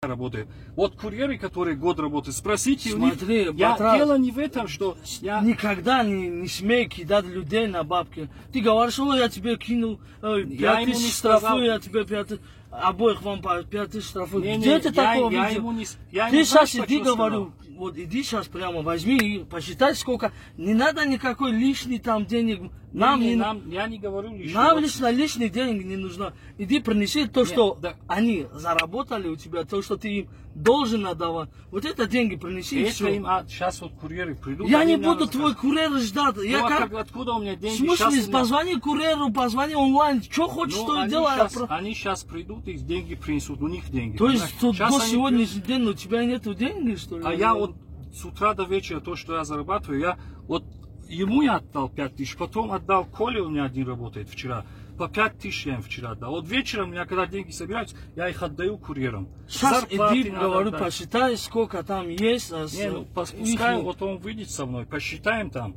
работает. Вот курьеры, которые год работают, спросите Смотри, у них. Дело не в этом, что я... Никогда не смей кидать людей на бабки. Ты говоришь, ой, я тебе кинул 5000 штрафов, я тебе 5000... Обоих вам по 5000 штрафов. Где ты такого видел? Ты сейчас иди, говорю, вот иди сейчас прямо возьми и посчитай сколько. Не надо никакой лишний там денег. Я не говорю лишний. Нам лишний денег не нужно. Иди принеси то, что они заработали у тебя, то, что ты им должен отдавать. Вот это деньги принеси. Сейчас вот курьеры придут. Я не буду твой курьер ждать. Откуда у меня деньги? В смысле, позвони курьеру, позвони онлайн. Что хочешь, что делай. Они сейчас придут, их деньги принесут, у них деньги. То есть до сегодняшнего дня у тебя нету денег, что ли? А я вот с утра до вечера, то, что я зарабатываю, я вот ему я отдал 5000, потом отдал Коле, у меня один работает вчера, по 5000 я им вчера отдал. Вот вечером, у меня когда деньги собираются, я их отдаю курьерам. Сейчас иди, говорю, посчитай, сколько там есть. Пускай вот он выйдет со мной, посчитаем там.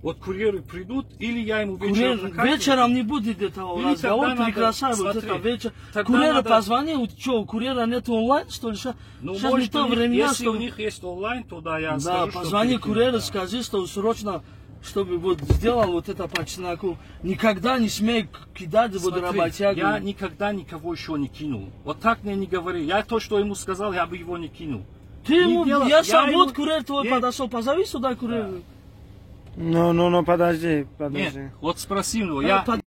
Вот курьеры придут, или я ему вечером... Вечером не будет этого разговора, прекращай вот это вечер. Курьеру позвони, что, у курьера нет онлайн, что ли? Сейчас не то время, если у них есть онлайн, то да, я скажу, что... позвони курьеру, скажи, что срочно, чтобы вот сделал вот это по чесноку. Никогда не смей кидать вот работягу. Я никогда никого еще не кинул. Вот так мне не говори. Я то, что ему сказал, я бы его не кинул. Ты ему, я сам, вот курьер твой подошел, позови сюда курьера. Ну, подожди. Нет, вот спроси его.